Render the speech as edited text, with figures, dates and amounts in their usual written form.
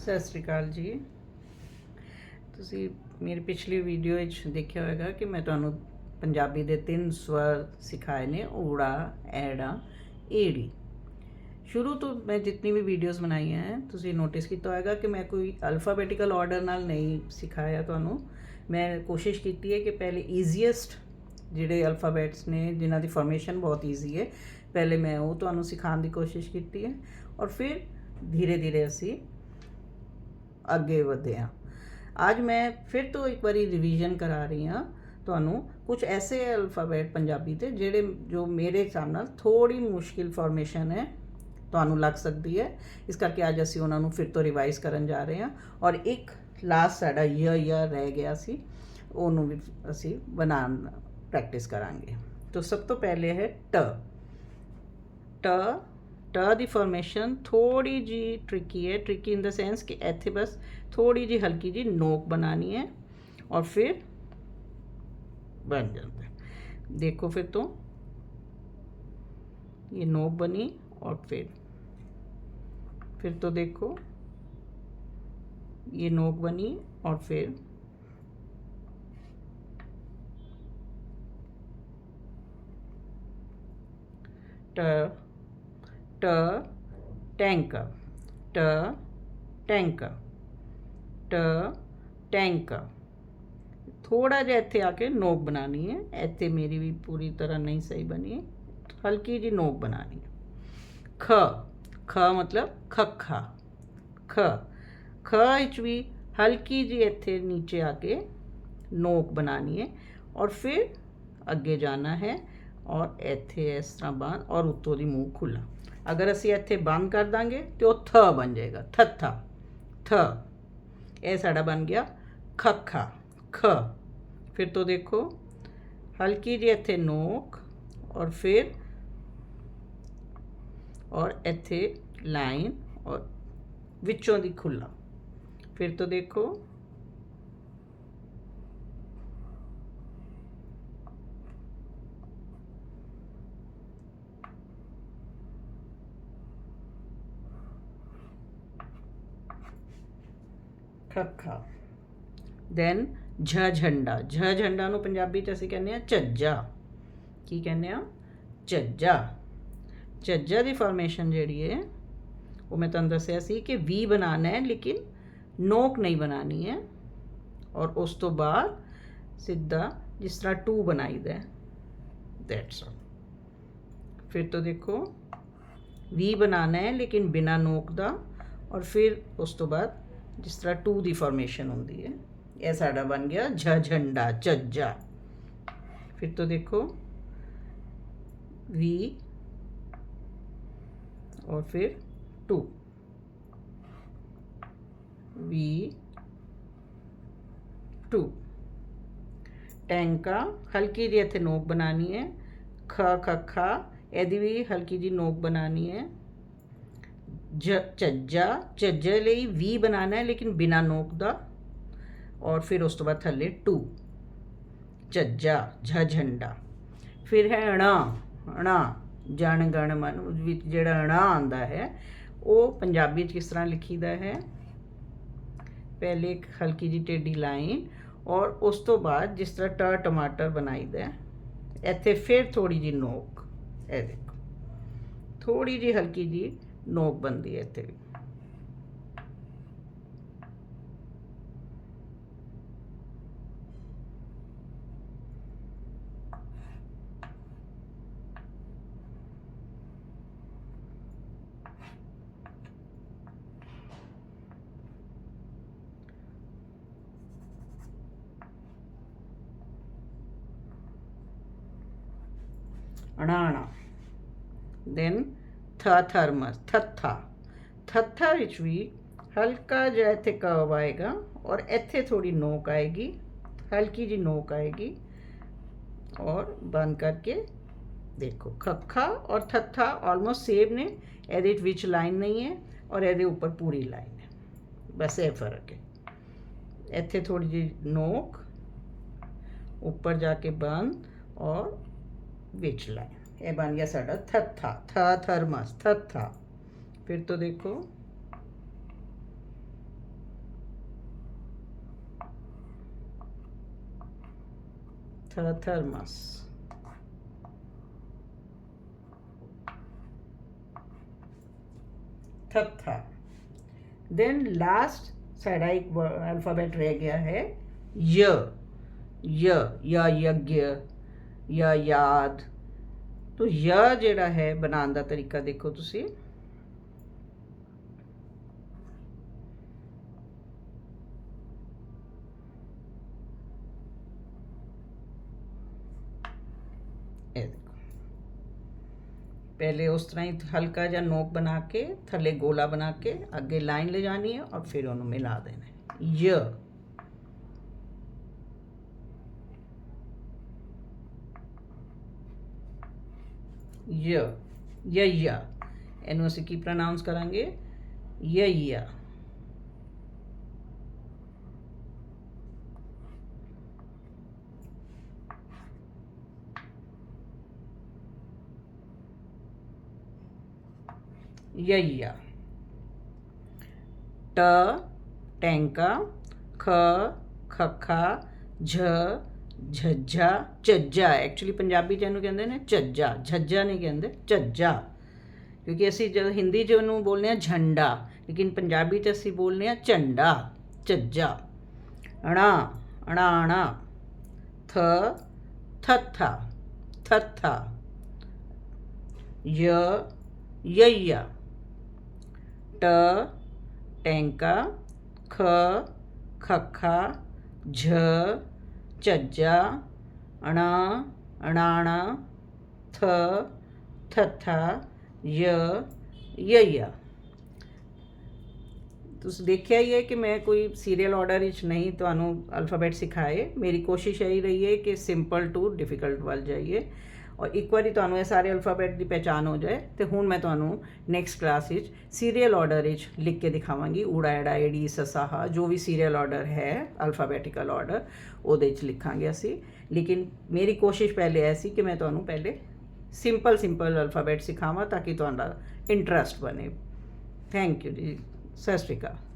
ਸਤਿ ਸ਼੍ਰੀ ਅਕਾਲ ਜੀ। ਤੁਸੀਂ ਮੇਰੀ ਪਿਛਲੀ ਵੀਡੀਓ ਵਿੱਚ ਦੇਖਿਆ ਹੋਵੇਗਾ ਕਿ ਮੈਂ ਤੁਹਾਨੂੰ ਪੰਜਾਬੀ ਦੇ 3 ਸਵਰ ਸਿਖਾਏ ਨੇ, ਊੜਾ, ਐੜਾ, ਏੜੀ। ਸ਼ੁਰੂ ਤੋਂ ਮੈਂ ਜਿੰਨੀ ਵੀ ਵੀਡੀਓਜ਼ ਬਣਾਈਆਂ ਹੈ ਤੁਸੀਂ ਨੋਟਿਸ ਕੀਤਾ ਹੋਵੇਗਾ ਕਿ ਮੈਂ ਕੋਈ ਅਲਫਾਬੈਟੀਕਲ ਆਰਡਰ ਨਾਲ ਨਹੀਂ ਸਿਖਾਇਆ ਤੁਹਾਨੂੰ। ਮੈਂ ਕੋਸ਼ਿਸ਼ ਕੀਤੀ ਹੈ ਕਿ ਪਹਿਲੇ ਈਜ਼ੀਐਸਟ ਜਿਹੜੇ ਅਲਫਾਬੈਟਸ ਨੇ ਜਿਨ੍ਹਾਂ ਦੀ ਫਾਰਮੇਸ਼ਨ ਬਹੁਤ ਈਜ਼ੀ ਹੈ, ਪਹਿਲੇ ਮੈਂ ਉਹ ਤੁਹਾਨੂੰ ਸਿਖਾਉਣ ਦੀ ਕੋਸ਼ਿਸ਼ ਕੀਤੀ ਹੈ ਔਰ ਫਿਰ ਧੀਰੇ ਧੀਰੇ ਅਸੀਂ ਅੱਗੇ ਵਧੇ ਹਾਂ। ਅੱਜ ਮੈਂ ਫਿਰ ਤੋਂ ਇੱਕ ਵਾਰੀ ਰਿਵੀਜ਼ਨ ਕਰਾ ਰਹੀ ਹਾਂ ਤੁਹਾਨੂੰ ਕੁਝ ਐਸੇ ਅਲਫਾਬੈਟ ਪੰਜਾਬੀ ਦੇ ਜਿਹੜੇ ਜੋ ਮੇਰੇ ਹਿਸਾਬ ਨਾਲ ਥੋੜੀ ਮੁਸ਼ਕਿਲ ਫਾਰਮੇਸ਼ਨ ਹੈ, ਤੁਹਾਨੂੰ ਲੱਗ ਸਕਦੀ ਹੈ। ਇਸ ਕਰਕੇ ਅੱਜ ਅਸੀਂ ਉਹਨਾਂ ਨੂੰ ਫਿਰ ਤੋਂ ਰਿਵਾਈਜ਼ ਕਰਨ ਜਾ ਰਹੇ ਹਾਂ ਔਰ ਇੱਕ ਲਾਸਟ ਸਾਡਾ य ਰਹਿ ਗਿਆ ਸੀ, ਉਹਨੂੰ ਵੀ ਅਸੀਂ ਬਣਾਉਣ ਪ੍ਰੈਕਟਿਸ ਕਰਾਂਗੇ। ਤਾਂ ਸਭ ਤੋਂ ਪਹਿਲੇ ਹੈ ਟ। ਟ ਦੀ ਫਾਰਮੇਸ਼ਨ ਥੋੜੀ ਜੀ ट्रिकी है। ट्रिकी इन द सेंस कि ਇੱਥੇ बस थोड़ी जी हल्की जी नोक बनानी है और फिर बन जाता है। देखो फिर तो ये नोक बनी और फिर तो देखो ये नोक बनी और फिर ट ट टैंकर, ट टैंकर, ट टैंकर। थोड़ा जिहा इत्थे आके नोक बनानी है। इत्थे मेरी भी पूरी तरह नहीं सही बनी है, हल्की जी नोक बनानी है। ख, ख मतलब खखा, ख। ख विच भी हल्की जी इत्थे नीचे आके नोक बनानी है और फिर अगे जाना है और इत्थे इस तरह बंद और उत्तों दी मूँह खुला। अगर असी इत्थे बंद कर देंगे तो थ बन जाएगा, थथा, थ। यह साड़ा बन गया खखा, ख। फिर तो देखो हल्की जी इत्थे नोक और फिर और इत्थे लाइन और विचों दी खुला। फिर तो देखो खखा। दैन झ झंडा। झ झंडा नूं पंजाबी च असीं कहने आ झज्जा। की कहने आ? झज्जा। झज्जा दी फॉर्मेशन जिहड़ी है वो मैं तुहानूं दस्सिया सी कि वी बनाना है लेकिन नोक नहीं बनानी है और उस तो बाद सीधा जिस तरह टू बनाईदा है, दैट्स ऑल। फिर तो देखो वी बनाना है लेकिन बिना नोक दा और फिर उस तो बाद जिस तरह टू दी फॉर्मेशन होंदी है। यह साड़ा बन गया झ झंडा, झज्जा। फिर तो देखो वी और फिर टू, वी टू। टैंका, हल्की जी इत्थे नोक बनानी है। ख खखा, यदि भी हल्की जी नोक बनानी है। झज्जा, झज्जे लई वी बनाना है लेकिन बिना नोक दा और फिर उस तो बाद थल्ले टू, झज्जा, झ झंडा। फिर है अणा। अणा जन गण मन विच जिहड़ा अणा आंदा है वो पंजाबी च किस तरह लिखीदा है? पहले एक हल्की जी टेढ़ी लाइन और उस तो बाद जिस तरह ट टमाटर बनाईदा है, इत्थे फिर थोड़ी जी नोक। ये देखो थोड़ी जी हल्की जी नोक बनती है इत्थे भी। अणाणा। देन थ थर्मस, थथा। थथा विच भी हल्का जिहा इत्थे कर्व आएगा और इत्थे थोड़ी नोक आएगी, हल्की जी नोक आएगी और बंद करके देखो खखा और थथा ऑलमोस्ट सेम ने। एदे विच लाइन नहीं है और एदे ऊपर पूरी लाइन है, बस ये फर्क है। इत्थे थोड़ी जी नोक, ऊपर जाके बंद और विच लाइन। ये बन गया साडा थथा, थ थर्मस, थथा। फिर तो देखो थर्मस। थत्था। देन लास्ट साडा एक अल्फ़ाबेट रह गया है य। या यज्ञ या याद। तो य जिहड़ा है बनाने का तरीका देखो तुसी, पहले उस तरह ही हल्का जा नोक बना के थले गोला बना के अगे लाइन ले जानी है और फिर उन्होंने मिला देना है। य इनू असीं की प्रोनाउंस करांगे य। यय्या। ट टैंका, ख खखा, झ झज्जा, झज्जा। एक्चुअली पंजाबी च इहनूं कहंदे ने झज्जा, झज्जा नहीं कहंदे झज्जा, क्योंकि असीं जो हिंदी च उहनूं बोलने झंडा, लेकिन पंजाबी च असीं बोलने झंडा, झज्जा। अणा अणाणा, थ थत्था थत्था, यय्या। ट टैंका, ख खखा, झ झज्जा, अणा अणाणा, थ थत्था, यय्या। तुसीं देखिया ही है कि मैं कोई सीरियल ऑर्डर विच नहीं तुहानूं अल्फाबैट सिखाए। मेरी कोशिश यही रही है कि सिंपल टू डिफिकल्ट वाल जाइए और एक बार तुहानूं ये सारे अल्फाबैट की पहचान हो जाए तो हुण मैं तुहानूं next class which serial order which लिख के दिखावांगी। ऊड़ा एड़ा एड़ी ससा हा जो भी सीरियल ऑर्डर है अल्फाबैटिकल ऑर्डर ਉਹਦੇ ਵਿੱਚ ਲਿਖਾਂਗੇ ਅਸੀਂ। लेकिन मेरी कोशिश पहले ऐसी कि मैं तुहानूं पहले सिंपल अल्फाबैट सिखावां ताकि तुहाडा इंटरस्ट बने। थैंक यू जी। सत श्री अकाल।